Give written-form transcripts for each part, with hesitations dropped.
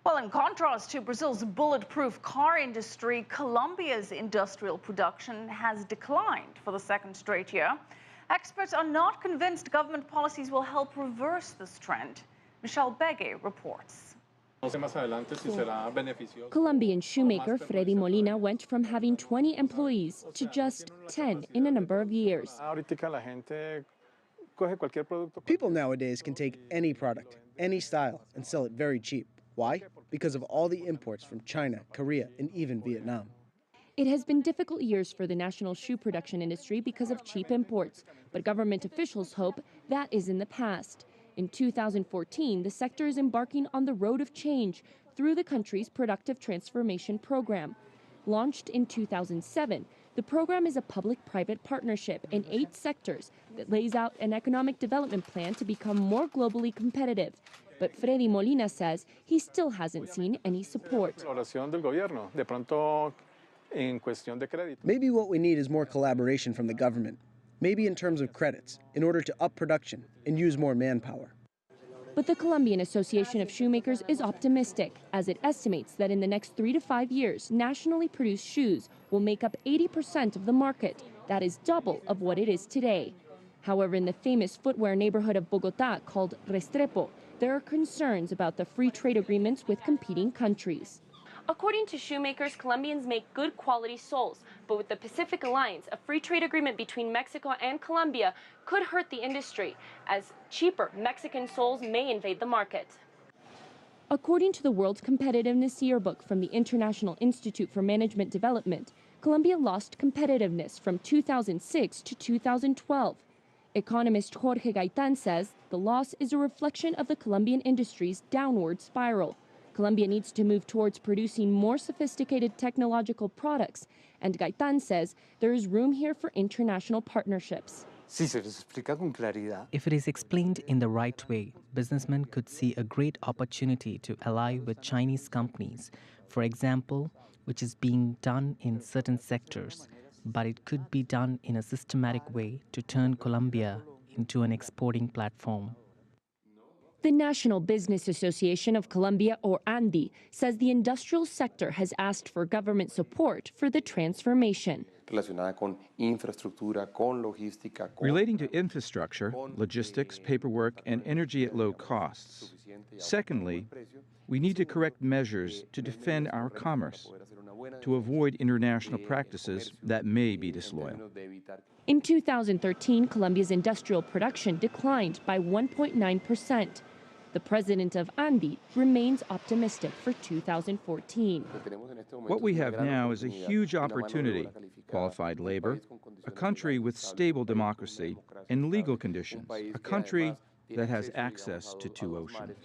Well, in contrast to Brazil's bulletproof car industry, Colombia's industrial production has declined for the second straight year. Experts are not convinced government policies will help reverse this trend. Begue reports. Colombian shoemaker Freddy Molina went from having 20 employees to just 10 in a number of years. People nowadays can take any product, any style, and sell it very cheap. Why? Because of all the imports from China, Korea, and even Vietnam. It has been difficult years for the national shoe production industry because of cheap imports, but government officials hope that is in the past. In 2014, the sector is embarking on the road of change through the country's Productive Transformation Program. Launched in 2007, the program is a public-private partnership in 8 sectors that lays out an economic development plan to become more globally competitive. But Freddy Molina says he still hasn't seen any support. Maybe what we need is more collaboration from the government, maybe in terms of credits, in order to up production and use more manpower. But the Colombian Association of Shoemakers is optimistic, as it estimates that in the next 3 to 5 years, nationally produced shoes will make up 80% of the market. That is double of what it is today. However, in the famous footwear neighborhood of Bogota called Restrepo, there are concerns about the free trade agreements with competing countries. According to shoemakers, Colombians make good quality soles, but with the Pacific Alliance, a free trade agreement between Mexico and Colombia could hurt the industry, as cheaper Mexican soles may invade the market. According to the World Competitiveness Yearbook from the International Institute for Management Development, Colombia lost competitiveness from 2006 to 2012. Economist Jorge Gaitan says the loss is a reflection of the Colombian industry's downward spiral. Colombia needs to move towards producing more sophisticated technological products, and Gaitan says there is room here for international partnerships. If it is explained in the right way, businessmen could see a great opportunity to ally with Chinese companies, for example, which is being done in certain sectors, but it could be done in a systematic way to turn Colombia into an exporting platform. The National Business Association of Colombia, or ANDI, says the industrial sector has asked for government support for the transformation. Relating to infrastructure, logistics, paperwork, and energy at low costs. Secondly, we need to correct measures to defend our commerce, to avoid international practices that may be disloyal. In 2013, Colombia's industrial production declined by 1.9%. The president of ANDI remains optimistic for 2014. What we have now is a huge opportunity: qualified labor, a country with stable democracy and legal conditions, a country that has access to 2 oceans.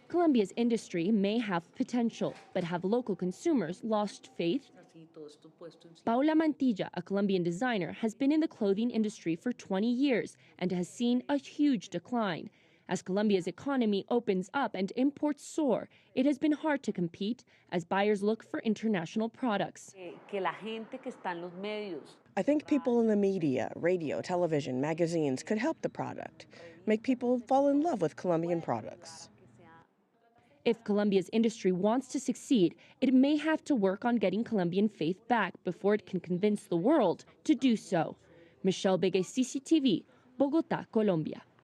Colombia's industry may have potential, but have local consumers lost faith? Paula Mantilla, a Colombian designer, has been in the clothing industry for 20 years and has seen a huge decline. As Colombia's economy opens up and imports soar, it has been hard to compete as buyers look for international products. I think people in the media, radio, television, magazines could help the product, make people fall in love with Colombian products. If Colombia's industry wants to succeed, it may have to work on getting Colombian faith back before it can convince the world to do so. Begue, CCTV, Bogota, Colombia.